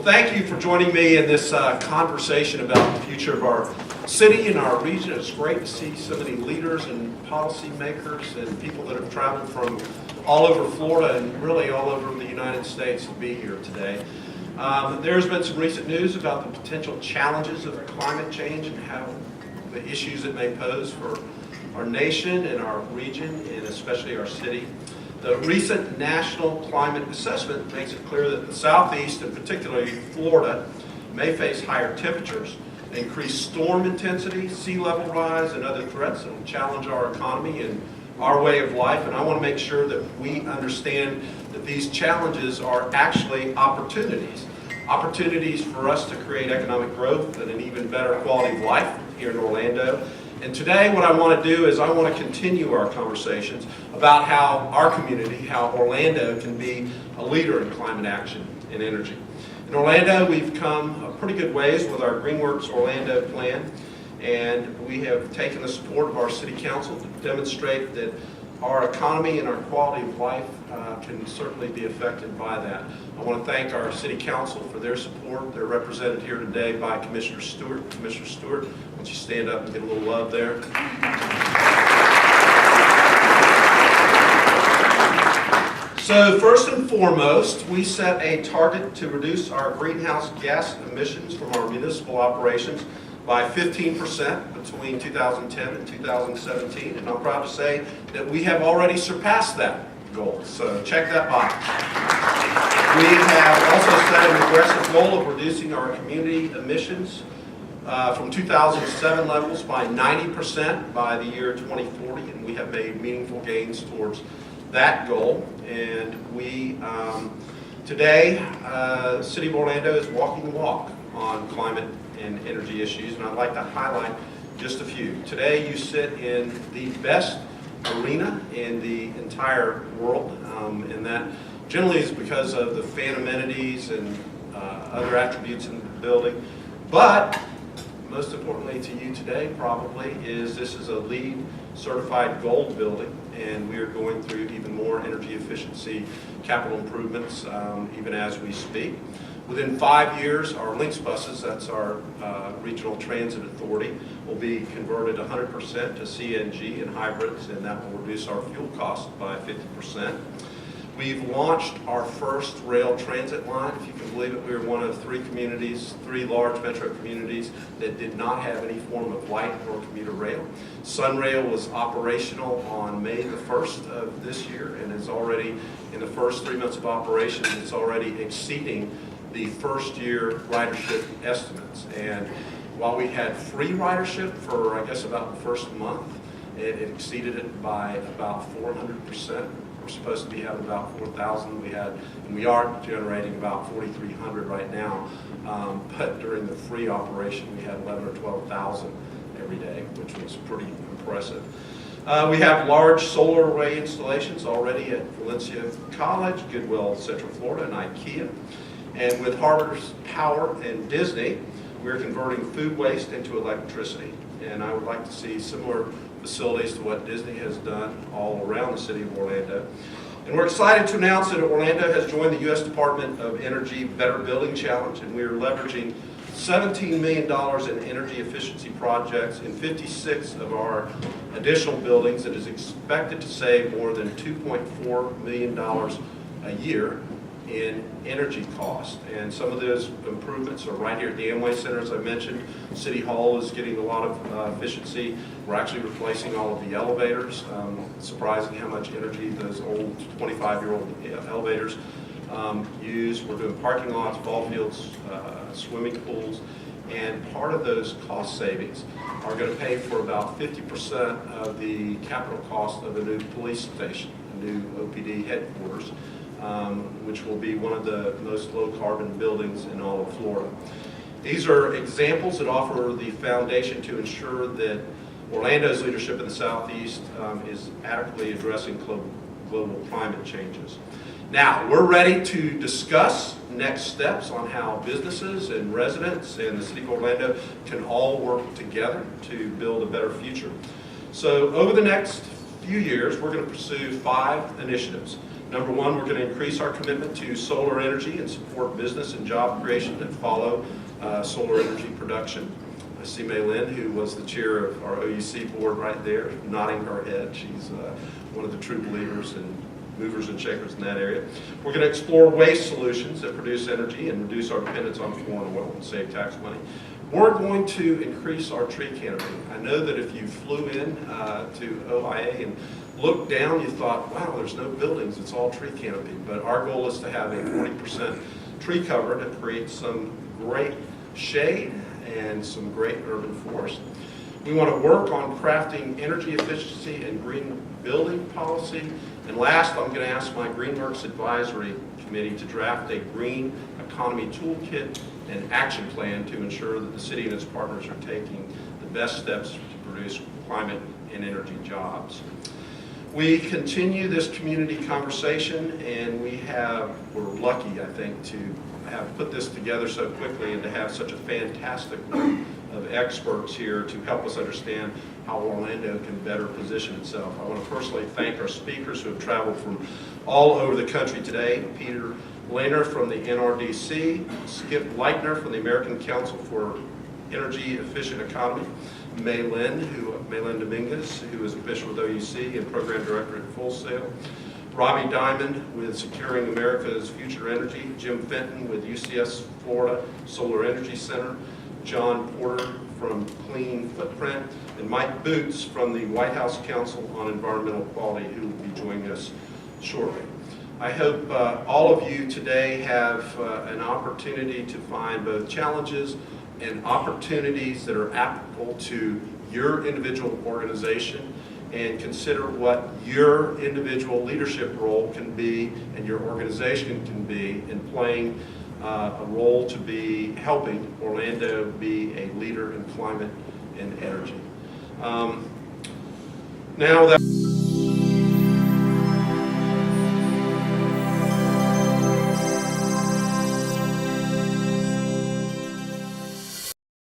thank you for joining me in this conversation about the future of our city and our region. It's great to see so many leaders and policymakers and people that have traveled from all over Florida and really all over the United States to be here today. There's been some recent news about the potential challenges of climate change and how the issues it may pose for our nation and our region and especially our city. The recent National Climate Assessment makes it clear that the Southeast, and particularly Florida, may face higher temperatures, increased storm intensity, sea level rise, and other threats that will challenge our economy and our way of life. And I want to make sure that we understand that these challenges are actually opportunities. Opportunities for us to create economic growth and an even better quality of life here in Orlando. And today what I want to do is I want to continue our conversations about how our community, how Orlando can be a leader in climate action and energy. In Orlando, we've come a pretty good ways with our Greenworks Orlando plan, and we have taken the support of our city council to demonstrate that our economy and our quality of life can certainly be affected by that. I want to thank our city council for their support. They're represented here today by Commissioner Stewart. Commissioner Stewart, why don't you stand up and get a little love there? So first and foremost, we set a target to reduce our greenhouse gas emissions from our municipal operations by 15% between 2010 and 2017, and I'm proud to say that we have already surpassed that goal, so check that box. We have also set an aggressive goal of reducing our community emissions from 2007 levels by 90% by the year 2040, and we have made meaningful gains towards that goal. And we, today, the City of Orlando is walking the walk on climate and energy issues, and I'd like to highlight just a few. Today you sit in the best arena in the entire world, and that generally is because of the fan amenities and other attributes in the building. But most importantly to you today probably is this is a LEED certified gold building, and we are going through even more energy efficiency capital improvements even as we speak. Within 5 years, our Lynx buses, that's our regional transit authority, will be converted 100% to CNG and hybrids, and that will reduce our fuel costs by 50%. We've launched our first rail transit line. If you can believe it, we were one of 3 communities, 3 large metro communities that did not have any form of light or commuter rail. Sunrail was operational on May the 1st of this year, and is already, in the first 3 months of operation, it's already exceeding the first year ridership estimates. And while we had free ridership for, I guess, about the first month, it exceeded it by about 400%. We're supposed to be having about 4,000. We are generating about 4,300 right now. But during the free operation, we had 11 or 12,000 every day, which was pretty impressive. We have large solar array installations already at Valencia College, Goodwill Central Florida, and IKEA. And with Harbor's Power and Disney, we're converting food waste into electricity. And I would like to see similar facilities to what Disney has done all around the city of Orlando. And we're excited to announce that Orlando has joined the U.S. Department of Energy Better Building Challenge, and we are leveraging $17 million in energy efficiency projects in 56 of our additional buildings that is expected to save more than $2.4 million a year in energy cost. And some of those improvements are right here at the Amway Center, as I mentioned. City Hall is getting a lot of efficiency. We're actually replacing all of the elevators. Surprising how much energy those old 25-year-old elevators use. We're doing parking lots, ball fields, swimming pools, and part of those cost savings are going to pay for about 50% of the capital cost of a new police station, a new OPD headquarters, which will be one of the most low-carbon buildings in all of Florida. These are examples that offer the foundation to ensure that Orlando's leadership in the Southeast is adequately addressing global climate changes. Now, we're ready to discuss next steps on how businesses and residents and the City of Orlando can all work together to build a better future. So over the next few years, we're going to pursue 5 initiatives Number one, we're going to increase our commitment to solar energy and support business and job creation that follow solar energy production. I see May Lynn, who was the chair of our OUC board right there, nodding her head. She's one of the true believers and movers and shakers in that area. We're going to explore waste solutions that produce energy and reduce our dependence on foreign oil and save tax money. We're going to increase our tree canopy. I know that if you flew in to OIA and looked down, you thought, wow, there's no buildings, it's all tree canopy. But our goal is to have a 40% tree cover to create some great shade and some great urban forest. We want to work on crafting energy efficiency and green building policy. And last, I'm going to ask my GreenWorks Advisory Committee to draft a green economy toolkit and action plan to ensure that the city and its partners are taking the best steps to produce climate and energy jobs. We continue this community conversation, and we're lucky, I think, to have put this together so quickly and to have such a fantastic group of experts here to help us understand how Orlando can better position itself. I want to personally thank our speakers who have traveled from all over the country today. Peter Lehner from the NRDC, Skip Leitner from the American Council for Energy Efficient Economy, May Lynn Dominguez, who is official with OUC and Program Director at Full Sail, Robbie Diamond with Securing America's Future Energy, Jim Fenton with UCS Florida Solar Energy Center, John Porter from Clean Footprint, and Mike Boots from the White House Council on Environmental Quality, who will be joining us shortly. I hope all of you today have an opportunity to find both challenges and opportunities that are applicable to your individual organization, and consider what your individual leadership role can be and your organization can be in playing a role to be helping Orlando be a leader in climate and energy. Now that